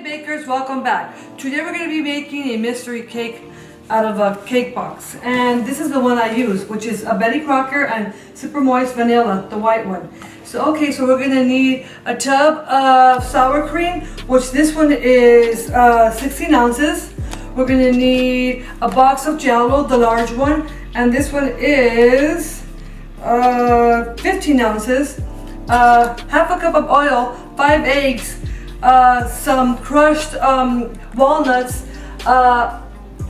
bakers, welcome back. Today we're going to be making a mystery cake out of a cake box, and this is the one I use, which is a Betty Crocker and super moist vanilla, the white one. So so we're going to need a tub of sour cream, which this one is 16 ounces. We're going to need a box of Jell-O, the large one, and this one is 15 ounces. Half a cup of oil, 5 eggs, some crushed walnuts, half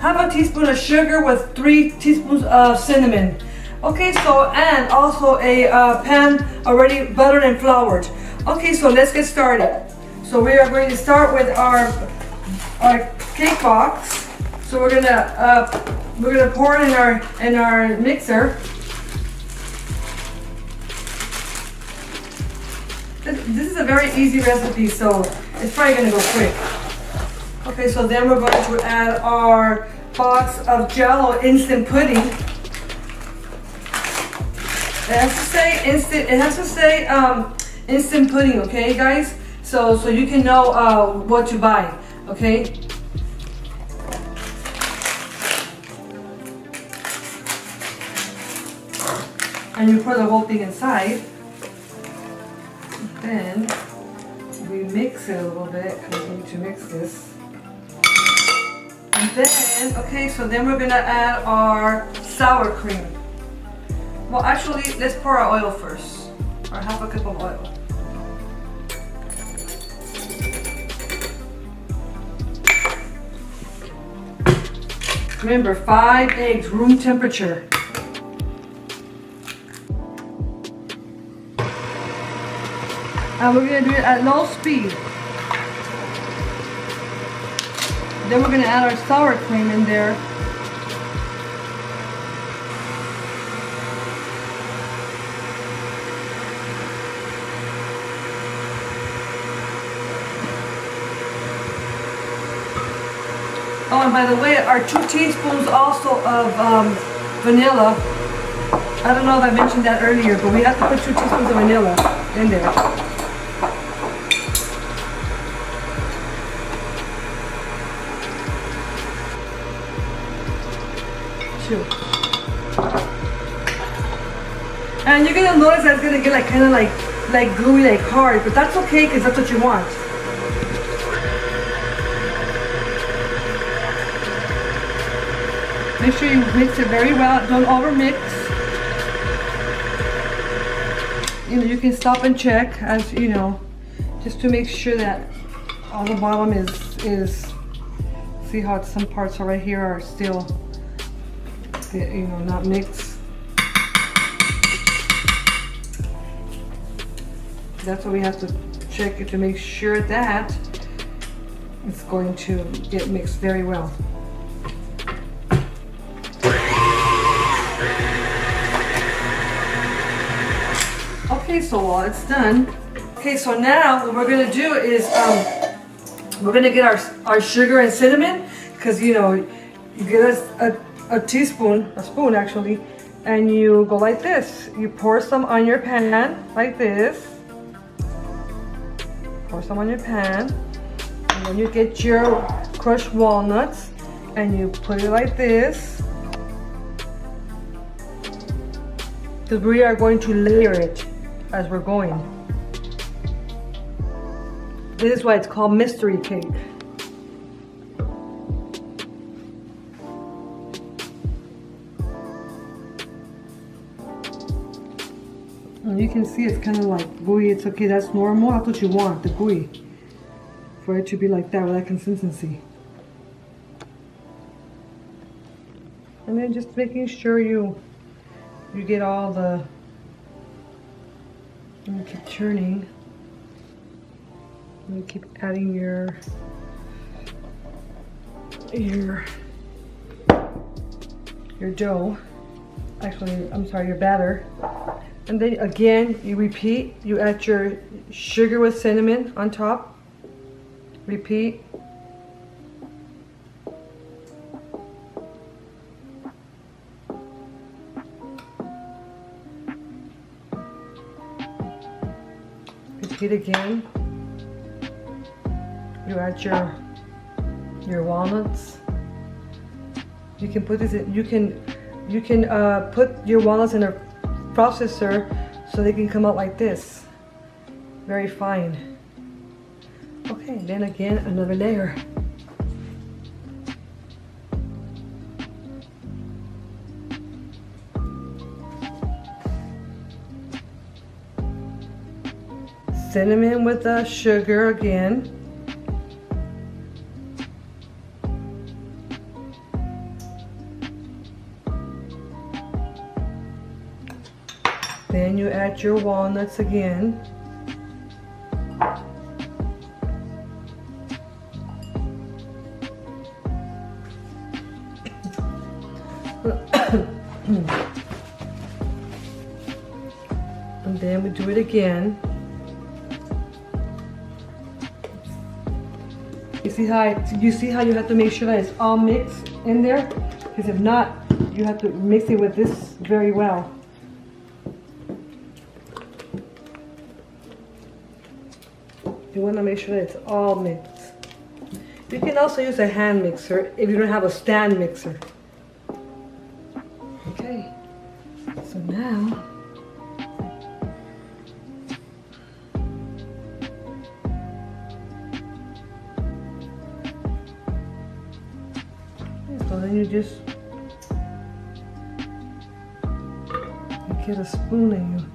a teaspoon of sugar with 3 teaspoons of cinnamon. And also a pan already buttered and floured. So let's get started. So we are going to start with our cake box. So we're gonna pour it in our mixer. This is a very easy recipe, so it's probably going to go quick. So then we're going to add our box of Jell-O instant pudding. It has to say instant pudding, okay guys? So you can know what to buy, okay? And you pour the whole thing inside. Then we mix it a little bit because we need to mix this. And then, so then we're gonna add our sour cream. Well, actually, let's pour our oil first, or half a cup of oil. Remember, 5 eggs, room temperature. And we're going to do it at low speed. Then we're going to add our sour cream in there. Oh, and by the way, our 2 teaspoons also of vanilla. I don't know if I mentioned that earlier, but we have to put 2 teaspoons of vanilla in there. And you're gonna notice that it's gonna get kind of like gooey, like hard, but that's okay because that's what you want. Make sure you mix it very well. Don't over mix. You can stop and check as just to make sure that all the bottom is. See how some parts right here are still not mixed. That's what we have to check it to make sure that it's going to get mixed very well. So while it's done, so now what we're gonna do is we're gonna get our sugar and cinnamon, because you get us a teaspoon, a spoon actually, and you go like this. You pour some on your pan like this. Pour some on your pan, and then you get your crushed walnuts and you put it like this. Because we are going to layer it as we're going. This is why it's called mystery cake. And you can see it's kind of like gooey. It's okay, that's normal. That's what you want, the gooey. For it to be like that with that consistency. And then just making sure you get all the, and you keep turning. And you keep adding your dough. Actually, I'm sorry, your batter. And then again, you repeat. You add your sugar with cinnamon on top. Repeat. Repeat again. You add your walnuts. You can put this in, you can put your walnuts in a processor so they can come out like this. Very fine. Okay, then again, another layer. Cinnamon with the sugar again. Then you add your walnuts again. And then we do it again. You see how you have to make sure that it's all mixed in there? Because if not, you have to mix it with this very well. You want to make sure that it's all mixed. You can also use a hand mixer if you don't have a stand mixer. Okay, so now so then you just get a spoon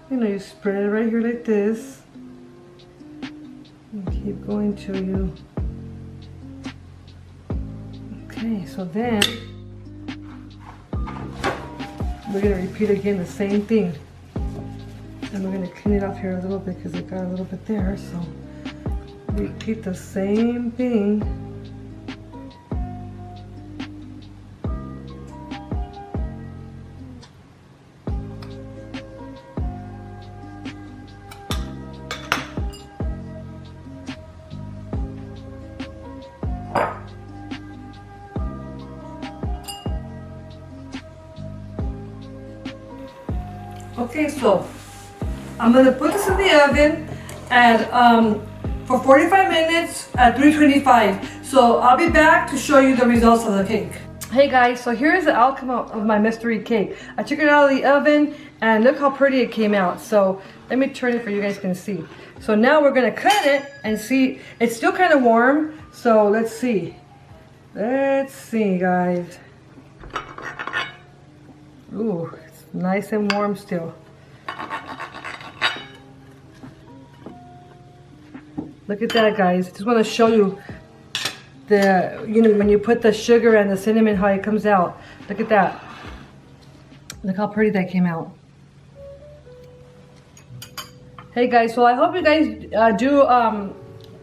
and you spread it right here like this. And keep going till you. Okay, so then we're going to repeat again the same thing. And we're going to clean it up here a little bit because it got a little bit there. So repeat the same thing. Okay, so I'm gonna put this in the oven at for 45 minutes at 325. So I'll be back to show you the results of the cake. Hey guys, so here's the outcome of my mystery cake. I took it out of the oven and look how pretty it came out. So let me turn it for you guys can see. So now we're gonna cut it and see. It's still kind of warm, so let's see. Let's see, guys. Ooh, it's nice and warm still. Look at that, guys. Just want to show you the, when you put the sugar and the cinnamon, how it comes out. Look at that. Look how pretty that came out. Hey guys, so I hope you guys do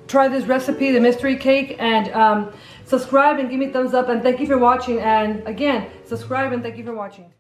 try this recipe, the mystery cake, and subscribe and give me a thumbs up, and thank you for watching. And again, subscribe and thank you for watching.